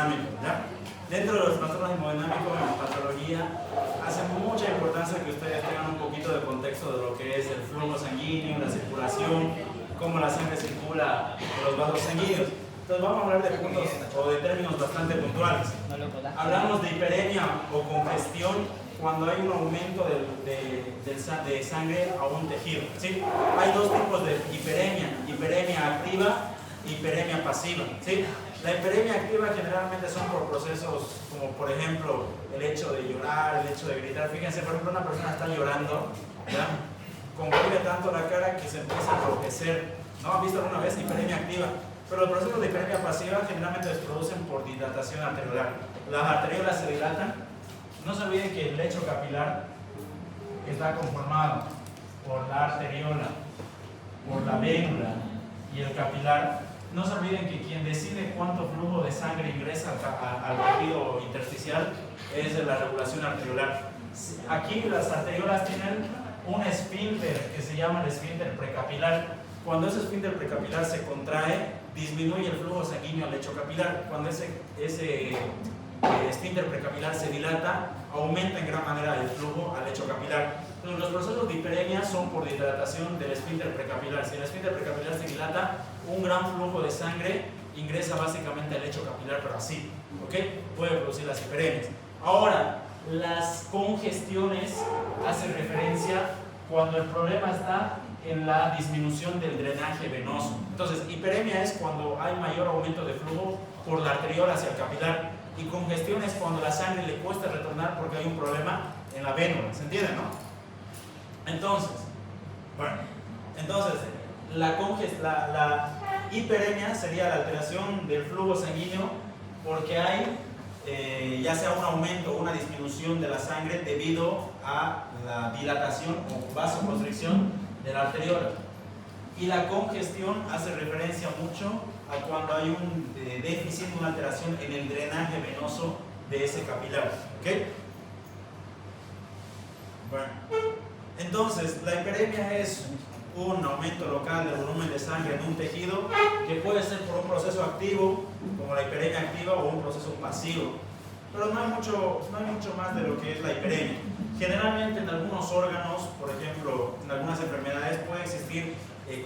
hemodinámico, ¿ya? Dentro de los trastornos hemodinámicos en patología hace mucha importancia que ustedes tengan un poquito de contexto de lo que es el flujo sanguíneo, la circulación, cómo la sangre circula por los vasos sanguíneos. Entonces vamos a hablar de puntos o de términos bastante puntuales. Hablamos de hiperemia o congestión cuando hay un aumento de sangre a un tejido, ¿sí? Hay dos tipos de hiperemia activa y hiperemia pasiva, ¿sí? La hiperemia activa generalmente son por procesos como, por ejemplo, el hecho de llorar, el hecho de gritar. Fíjense, por ejemplo, una persona está llorando, ¿ya? Comprime tanto la cara que se empieza a enrojecer, ¿no? ¿Han visto alguna vez hiperemia activa? Pero los procesos de hiperemia pasiva generalmente se producen por dilatación arteriolar. Las arteriolas se dilatan. No se olviden que el lecho capilar está conformado por la arteriola, por la vénula y el capilar. No se olviden que quien decide cuánto flujo de sangre ingresa al tejido intersticial es la regulación arteriolar. Aquí las arteriolas tienen un esfínter que se llama el esfínter precapilar. Cuando ese esfínter precapilar se contrae, disminuye el flujo sanguíneo al lecho capilar. Cuando ese esfínter precapilar se dilata, aumenta en gran manera el flujo al lecho capilar. Entonces, los procesos de hiperemia son por dilatación del esfínter precapilar. Si el esfínter precapilar se dilata, un gran flujo de sangre ingresa básicamente al lecho capilar, pero así, ¿ok? Puede producir las hiperemias. Ahora, las congestiones hacen referencia cuando el problema está en la disminución del drenaje venoso. Entonces, hiperemia es cuando hay mayor aumento de flujo por la arteriola hacia el capilar, y congestión es cuando la sangre le cuesta retornar porque hay un problema en la vénula. ¿Se entiende, no? Entonces, la hiperemia sería la alteración del flujo sanguíneo porque hay ya sea un aumento o una disminución de la sangre debido a la dilatación o vasoconstricción de la arteriola. Y la congestión hace referencia mucho a cuando hay un déficit, una alteración en el drenaje venoso de ese capilar. ¿Ok? Bueno, entonces la hiperemia es un aumento local del volumen de sangre en un tejido que puede ser por un proceso activo, como la hiperemia activa, o un proceso pasivo. Pero no hay mucho más de lo que es la hiperemia. Generalmente en algunos órganos, por ejemplo, en algunas enfermedades puede existir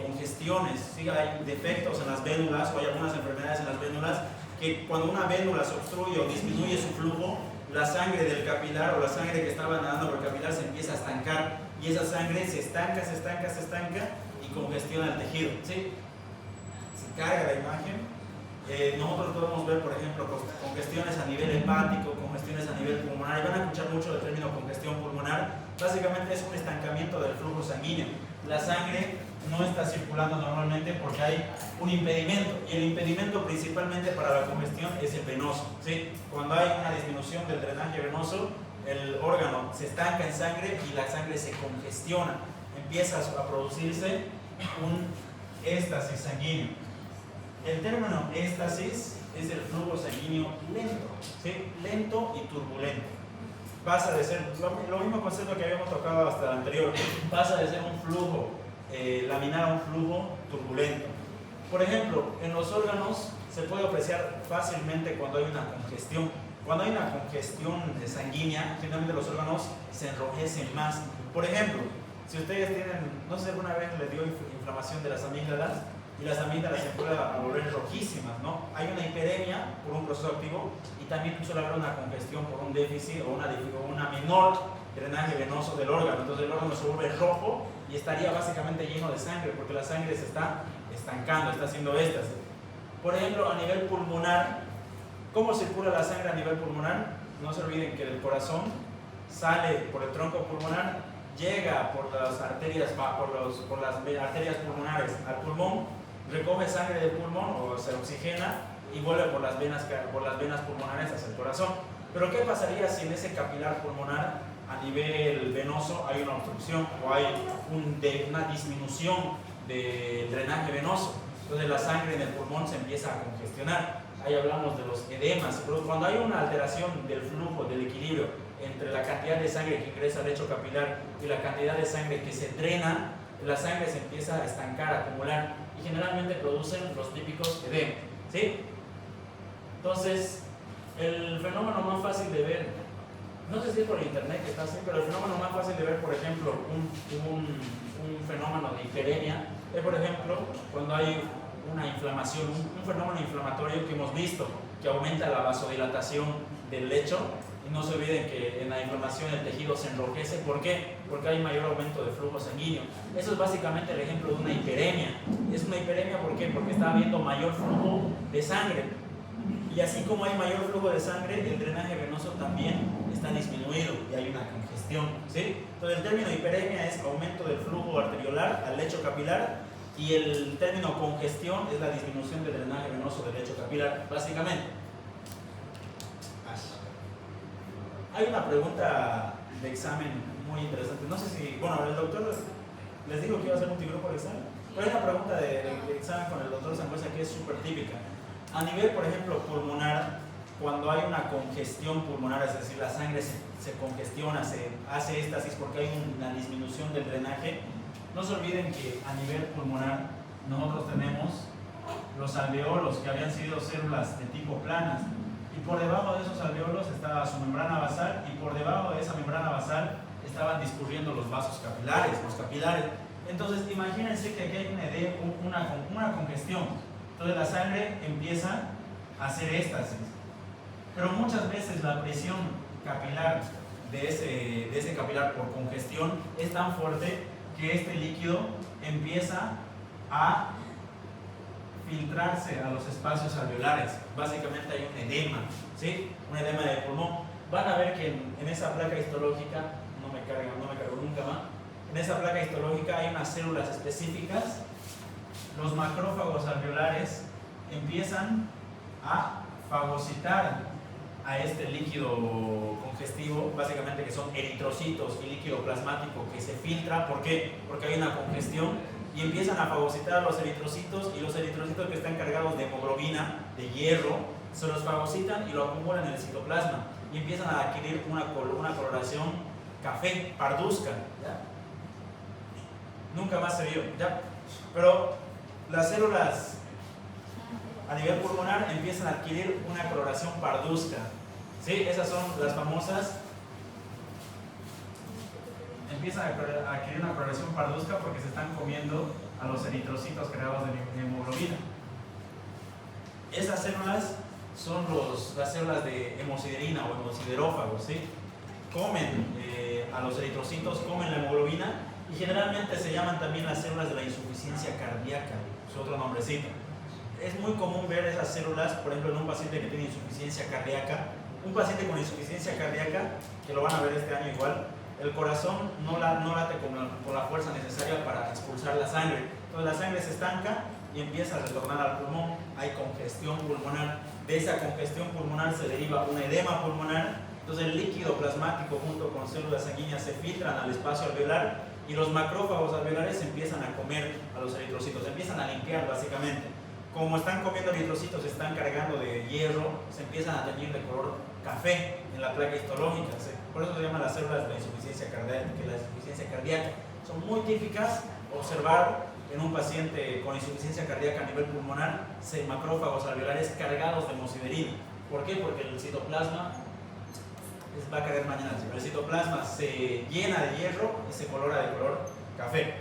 congestiones, ¿sí? Hay defectos en las vénulas o hay algunas enfermedades en las vénulas que cuando una vénula se obstruye o disminuye su flujo, la sangre del capilar o la sangre que estaba nadando por el capilar se empieza a estancar y esa sangre se estanca y congestiona el tejido, ¿sí? Se carga la imagen. Nosotros podemos ver, por ejemplo, congestiones a nivel hepático, congestiones a nivel pulmonar, y van a escuchar mucho del término congestión pulmonar. Básicamente es un estancamiento del flujo sanguíneo. La sangre no está circulando normalmente porque hay un impedimento, y el impedimento principalmente para la congestión es el venoso, ¿sí? Cuando hay una disminución del drenaje venoso, el órgano se estanca en sangre y la sangre se congestiona, empieza a producirse un éstasis sanguíneo. El término éstasis es el flujo sanguíneo lento, ¿sí? Lento y turbulento. Pasa de ser, lo mismo concepto que habíamos tocado hasta el anterior, pasa de ser un flujo laminar a un flujo turbulento. Por ejemplo, en los órganos se puede apreciar fácilmente cuando hay una congestión. Cuando hay una congestión sanguínea, generalmente los órganos se enrojecen más. Por ejemplo, si ustedes tienen, no sé, alguna vez les dio inflamación de las amígdalas, y las amígdalas se pueden volver rojísimas, ¿no? Hay una hiperemia por un proceso activo y también suele haber una congestión por un déficit o una menor drenaje venoso del órgano. Entonces el órgano se vuelve rojo y estaría básicamente lleno de sangre porque la sangre se está estancando, está haciendo éstasis. Por ejemplo, a nivel pulmonar, ¿cómo circula la sangre a nivel pulmonar? No se olviden que del corazón sale por el tronco pulmonar, llega por las arterias, por las arterias pulmonares al pulmón, recoge sangre del pulmón o se oxigena y vuelve por las venas pulmonares hacia el corazón. Pero ¿qué pasaría si en ese capilar pulmonar a nivel venoso hay una obstrucción o hay una disminución del drenaje venoso? Entonces la sangre en el pulmón se empieza a congestionar. Ahí hablamos de los edemas. Pero cuando hay una alteración del flujo, del equilibrio entre la cantidad de sangre que ingresa al lecho capilar y la cantidad de sangre que se drena, la sangre se empieza a estancar, a acumular, y generalmente producen los típicos edemas, ¿sí? Entonces, El fenómeno más fácil de ver, no sé si es por internet que está así, pero el fenómeno más fácil de ver, por ejemplo, un fenómeno de hiperemia, es por ejemplo cuando hay una inflamación, un fenómeno inflamatorio que hemos visto, que aumenta la vasodilatación del lecho. Y no se olviden que en la inflamación el tejido se enrojece. ¿Por qué? Porque hay mayor aumento de flujo sanguíneo. Eso es básicamente el ejemplo de una hiperemia. Es una hiperemia, ¿por qué? Porque está habiendo mayor flujo de sangre. Y así como hay mayor flujo de sangre, el drenaje venoso también está disminuido y hay una congestión, ¿sí? Entonces el término hiperemia es aumento del flujo arteriolar al lecho capilar, y el término congestión es la disminución del drenaje venoso del lecho capilar, básicamente. Hay una pregunta de examen muy interesante. No sé si, bueno, el doctor les dijo que iba a hacer un multigrupo de examen. Pero hay una pregunta de examen con el doctor Sangüesa que es súper típica. A nivel, por ejemplo, pulmonar, cuando hay una congestión pulmonar, es decir, la sangre se congestiona, se hace éstasis porque hay una disminución del drenaje, no se olviden que a nivel pulmonar nosotros tenemos los alveolos, que habían sido células de tipo planas. Y por debajo de esos alveolos estaba su membrana basal, y por debajo de esa membrana basal estaban discurriendo los vasos capilares, los capilares. Entonces imagínense que aquí hay una congestión. Entonces la sangre empieza a hacer éstasis. Pero muchas veces la presión capilar de ese capilar por congestión es tan fuerte que este líquido empieza a filtrarse a los espacios alveolares. Básicamente hay un edema, ¿sí? Un edema de pulmón. Van a ver que en esa placa histológica, no me cargo nunca más, en esa placa histológica hay unas células específicas. Los macrófagos alveolares empiezan a fagocitar a este líquido congestivo, básicamente que son eritrocitos y líquido plasmático que se filtra. ¿Por qué? Porque hay una congestión. Y empiezan a fagocitar a los eritrocitos, y los eritrocitos que están cargados de hemoglobina, de hierro, se los fagocitan y lo acumulan en el citoplasma y empiezan a adquirir una coloración café, parduzca, ¿ya? Nunca más se vio, ¿ya? Pero las células a nivel pulmonar empiezan a adquirir una coloración parduzca, ¿sí? Esas son las famosas. Empiezan a adquirir una coloración parduzca porque se están comiendo a los eritrocitos creados de hemoglobina. Esas células son las células de hemosiderina o hemosiderófagos, ¿sí? Comen a los eritrocitos, comen la hemoglobina, y generalmente se llaman también las células de la insuficiencia cardíaca, es otro nombrecito. Es muy común ver esas células, por ejemplo, en un paciente que tiene insuficiencia cardíaca. Un paciente con insuficiencia cardíaca, que lo van a ver este año igual, el corazón no late con la fuerza necesaria para expulsar la sangre. Entonces la sangre se estanca y empieza a retornar al pulmón. Hay congestión pulmonar. De esa congestión pulmonar se deriva un edema pulmonar. Entonces el líquido plasmático junto con células sanguíneas se filtran al espacio alveolar, y los macrófagos alveolares empiezan a comer a los eritrocitos, empiezan a limpiar básicamente. Como están comiendo eritrocitos, se están cargando de hierro, se empiezan a teñir de color café en la placa histológica. Por eso se llaman las células de la insuficiencia cardíaca. Son muy típicas observar en un paciente con insuficiencia cardíaca a nivel pulmonar macrófagos alveolares cargados de hemosiderina. ¿Por qué? Porque el citoplasma, va a caer mañana, el citoplasma se llena de hierro y se colora de color café.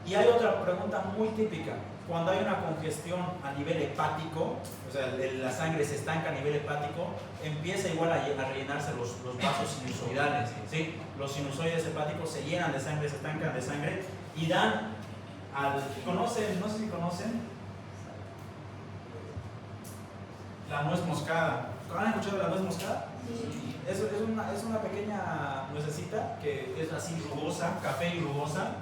Y hay otra pregunta muy típica. Cuando hay una congestión a nivel hepático, o sea, la sangre se estanca a nivel hepático, empieza igual a rellenarse los vasos sinusoidales, ¿sí? Los sinusoides hepáticos se llenan de sangre, se estancan de sangre y dan ¿conocen? No sé si conocen la nuez moscada. ¿Han escuchado de la nuez moscada? Sí. Es una pequeña nuececita que es así rugosa, café y rugosa.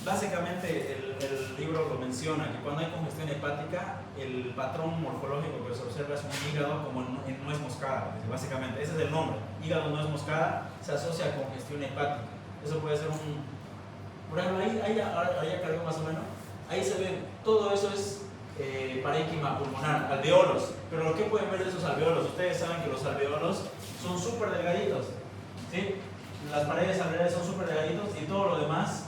Básicamente el libro lo menciona, que cuando hay congestión hepática, el patrón morfológico que se observa es un hígado como en nuez moscada. Básicamente, ese es el nombre. Hígado nuez moscada se asocia a congestión hepática. Eso puede ser por ejemplo, ahí ya cargó más o menos. Ahí se ve, todo eso es parénquima pulmonar, alveolos. Pero ¿qué pueden ver de esos alveolos? Ustedes saben que los alveolos son súper delgaditos, ¿sí? Las paredes alveolares son súper delgaditos y todo lo demás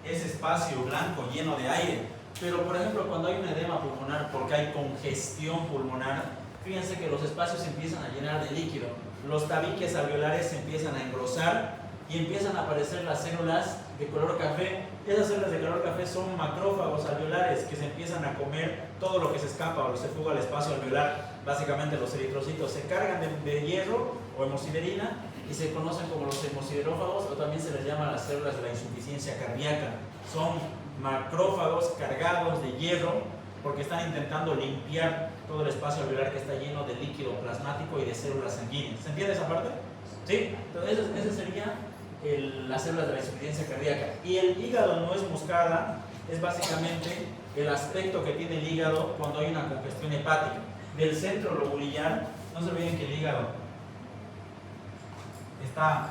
es espacio blanco lleno de aire. Pero por ejemplo, cuando hay un edema pulmonar porque hay congestión pulmonar, fíjense que los espacios se empiezan a llenar de líquido, los tabiques alveolares se empiezan a engrosar y empiezan a aparecer las células de color café. Esas células de color café son macrófagos alveolares que se empiezan a comer todo lo que se escapa o se fuga al espacio alveolar. Básicamente los eritrocitos se cargan de hierro o hemosiderina y se conocen como los hemosiderófagos, o también se les llama las células de la insuficiencia cardíaca. Son macrófagos cargados de hierro porque están intentando limpiar todo el espacio alveolar que está lleno de líquido plasmático y de células sanguíneas. ¿Se entiende esa parte? ¿Sí? Entonces ese sería las células de la insuficiencia cardíaca. Y el hígado nuez moscada es básicamente el aspecto que tiene el hígado cuando hay una congestión hepática. Del centro lobulillar, no se olviden que el hígado está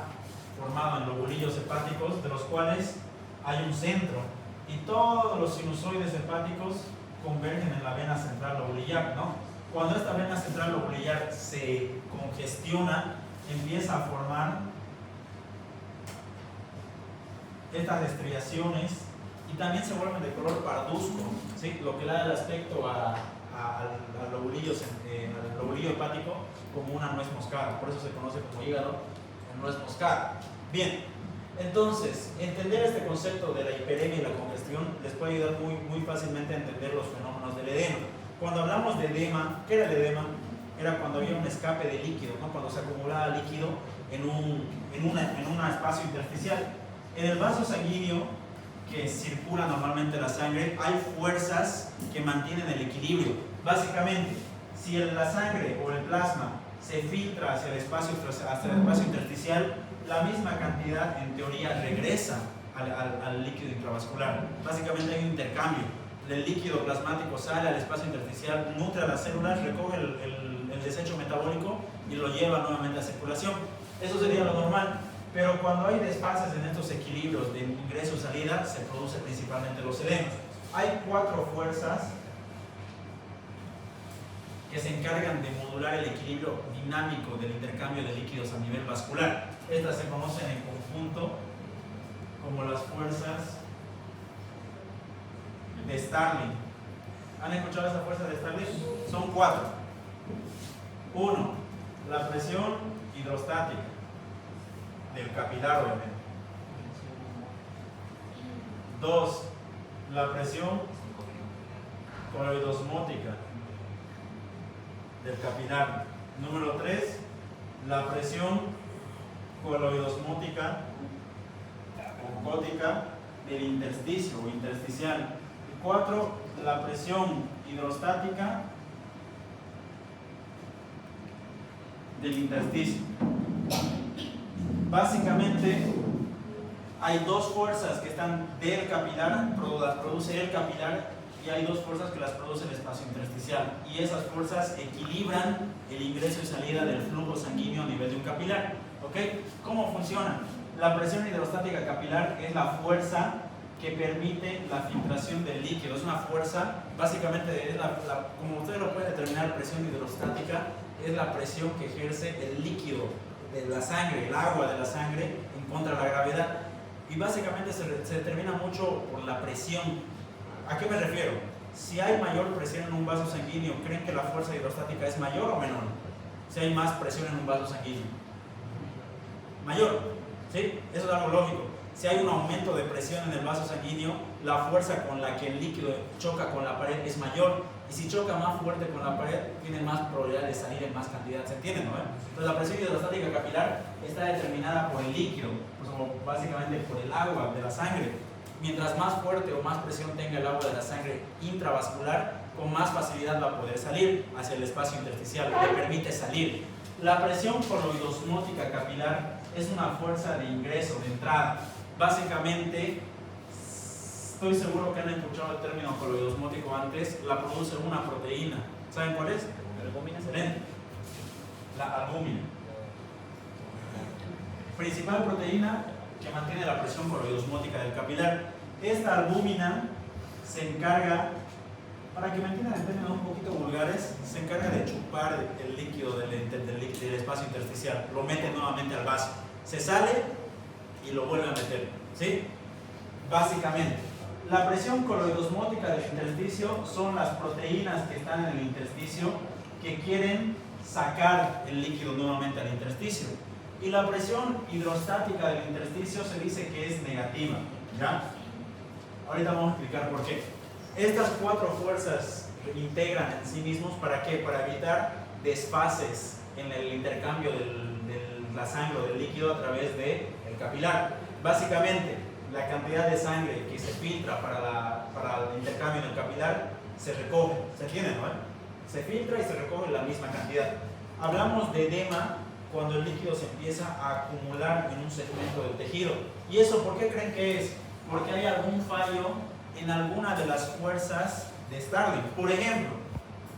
formado en lobulillos hepáticos, de los cuales hay un centro, y todos los sinusoides hepáticos convergen en la vena central lobulillar, ¿no? Cuando esta vena central lobulillar se congestiona, empieza a formar estas estriaciones y también se vuelven de color parduzco, ¿sí? Lo que le da el aspecto al lobulillo hepático como una nuez moscada. Por eso se conoce como hígado en nuez moscada. Bien, entonces, entender este concepto de la hiperemia y la congestión les puede ayudar muy fácilmente a entender los fenómenos del edema. Cuando hablamos de edema, ¿qué era el edema? Era cuando había un escape de líquido, ¿no? Cuando se acumulaba líquido en un espacio intersticial. En el vaso sanguíneo que circula normalmente la sangre, hay fuerzas que mantienen el equilibrio. Básicamente, si la sangre o el plasma se filtra hacia el espacio intersticial, la misma cantidad en teoría regresa al líquido intravascular. Básicamente hay un intercambio. El líquido plasmático sale al espacio intersticial, nutre a las células, recoge el desecho metabólico y lo lleva nuevamente a circulación. Eso sería lo normal. Pero cuando hay desfases en estos equilibrios de ingreso y salida, se producen principalmente los edemas. Hay 4 fuerzas que se encargan de modular el equilibrio dinámico del intercambio de líquidos a nivel vascular. Estas se conocen en conjunto como las fuerzas de Starling. ¿Han escuchado esa fuerza de Starling? Son 4. 1. La presión hidrostática del capilar, obviamente. 2. La presión coloidosmótica del capilar. Número 3. La presión coloidosmótica oncótica del intersticio o intersticial. Y 4. La presión hidrostática del intersticio. Básicamente hay 2 fuerzas que están del capilar, las produce el capilar, y hay 2 fuerzas que las produce el espacio intersticial, y esas fuerzas equilibran el ingreso y salida del flujo sanguíneo a nivel de un capilar. ¿Ok? ¿Cómo funciona? La presión hidrostática capilar es la fuerza que permite la filtración del líquido. Es una fuerza, básicamente es como ustedes lo pueden determinar, presión hidrostática es la presión que ejerce el líquido de la sangre, el agua de la sangre en contra de la gravedad, y básicamente se determina mucho por la presión. ¿A qué me refiero? Si hay mayor presión en un vaso sanguíneo, ¿creen que la fuerza hidrostática es mayor o menor? Si hay más presión en un vaso sanguíneo, mayor, ¿sí? Eso es algo lógico. Si hay un aumento de presión en el vaso sanguíneo, la fuerza con la que el líquido choca con la pared es mayor, y si choca más fuerte con la pared, tiene más probabilidad de salir en más cantidad. ¿Se entiende, no? Entonces la presión hidrostática capilar está determinada por el líquido, pues, básicamente por el agua de la sangre. Mientras más fuerte o más presión tenga el agua de la sangre intravascular, con más facilidad va a poder salir hacia el espacio intersticial, le permite salir. La presión coloidosmótica capilar es una fuerza de ingreso, de entrada. Básicamente, estoy seguro que han escuchado el término coloidosmótico antes, la produce una proteína. ¿Saben cuál es? La albúmina. Principal proteína que mantiene la presión coloidosmótica del capilar. Esta albúmina se encarga, para que me entiendan en términos un poquito vulgares, se encarga de chupar el líquido del espacio intersticial, lo mete nuevamente al vaso, se sale y lo vuelve a meter, ¿sí? Básicamente, la presión coloidosmótica del intersticio son las proteínas que están en el intersticio que quieren sacar el líquido nuevamente al intersticio. Y la presión hidrostática del intersticio se dice que es negativa, ¿ya? Ahorita vamos a explicar por qué. Estas cuatro fuerzas integran en sí mismos, ¿para qué? Para evitar desfases en el intercambio de la sangre o del líquido a través del capilar. Básicamente, la cantidad de sangre que se filtra para el intercambio en el capilar se recoge, ¿se entiende, no? Se filtra y se recoge la misma cantidad. Hablamos de edema cuando el líquido se empieza a acumular en un segmento del tejido. ¿Y eso por qué creen que es? Porque hay algún fallo en alguna de las fuerzas de Starling. Por ejemplo,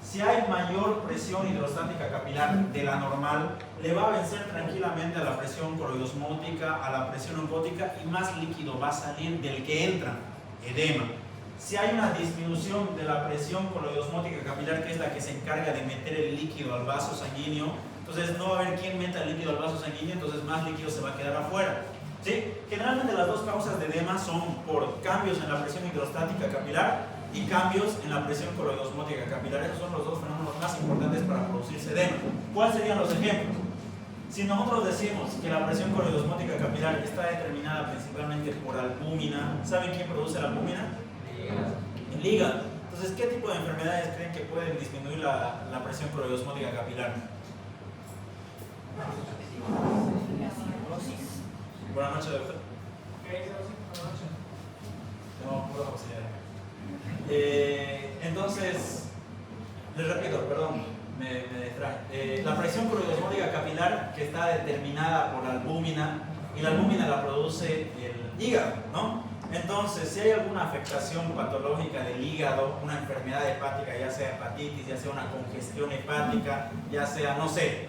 si hay mayor presión hidrostática capilar de la normal, le va a vencer tranquilamente a la presión coroidosmótica, a la presión oncótica, y más líquido va a salir del que entra, edema. Si hay una disminución de la presión coroidosmótica capilar, que es la que se encarga de meter el líquido al vaso sanguíneo, entonces no va a haber quien meta el líquido al vaso sanguíneo, entonces más líquido se va a quedar afuera. ¿Sí? Generalmente las dos causas de edema son por cambios en la presión hidrostática capilar y cambios en la presión coroidosmótica capilar. Esos son los dos fenómenos más importantes para producirse edema. ¿Cuáles serían los ejemplos? Si nosotros decimos que la presión coroidosmótica capilar está determinada principalmente por albúmina, ¿saben quién produce la albúmina? El hígado. Entonces, ¿qué tipo de enfermedades creen que pueden disminuir la presión coroidosmótica capilar? Buenas noches, doctor. No, pura posibilidad. Entonces, les repito, perdón, me distrae. La presión coroidosmótica capilar, que está determinada por la albúmina, y la albúmina la produce el hígado, ¿no? Entonces, si hay alguna afectación patológica del hígado, una enfermedad hepática, ya sea hepatitis, ya sea una congestión hepática, ya sea, no sé,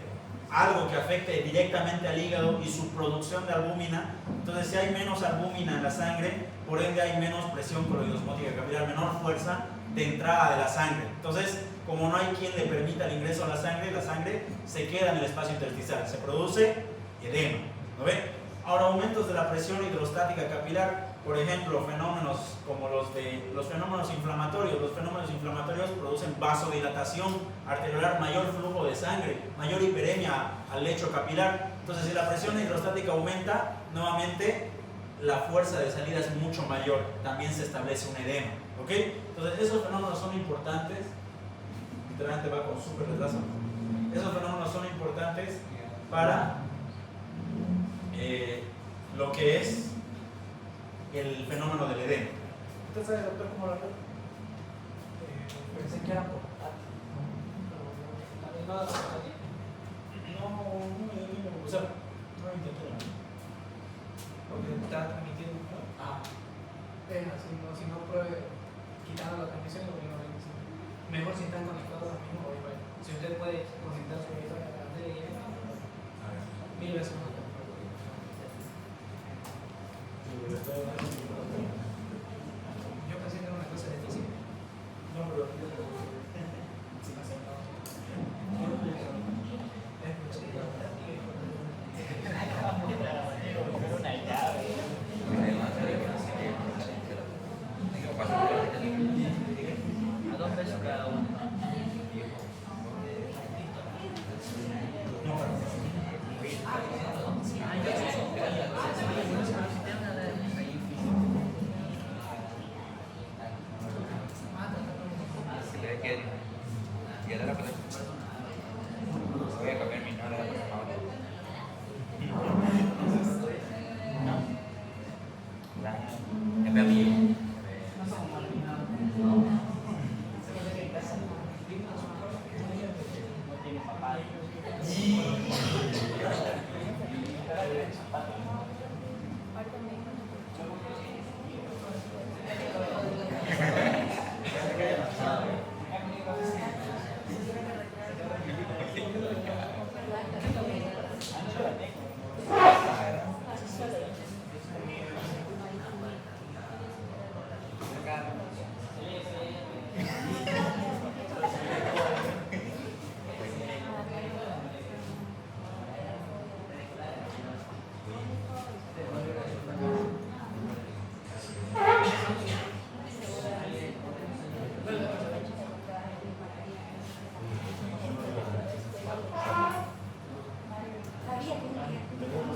algo que afecte directamente al hígado y su producción de albúmina, entonces si hay menos albúmina en la sangre, por ende hay menos presión coroidosmótica capilar, menor fuerza de entrada de la sangre. Entonces, como no hay quien le permita el ingreso a la sangre se queda en el espacio intersticial, se produce edema, ¿lo ven? Ahora, aumentos de la presión hidrostática capilar, por ejemplo, fenómenos como los fenómenos inflamatorios. Los fenómenos inflamatorios producen vasodilatación arteriolar, mayor flujo de sangre, mayor hiperemia al lecho capilar. Entonces, si la presión hidrostática aumenta, nuevamente la fuerza de salida es mucho mayor, también se establece un edema, ¿ok? Entonces, esos fenómenos son importantes. Literalmente va con súper retraso. Esos fenómenos son importantes para lo que es el fenómeno del edema. ¿Usted sabe, doctor, cómo lo hace? Pensé que era por O sea, no intento. Porque está transmitiendo, ¿no? Si no pruebe quitando la transmisión, lo mismo mejor si están conectados al mismo Wi-Fi. Si usted puede conectar su Wi-Fi a la tele, 1000 veces más. Yo pensé que era una cosa difícil. No, pero A 2 pesos cada uno. Voy a cambiar mi nombre de la ahora. Ya veo mi. Vale.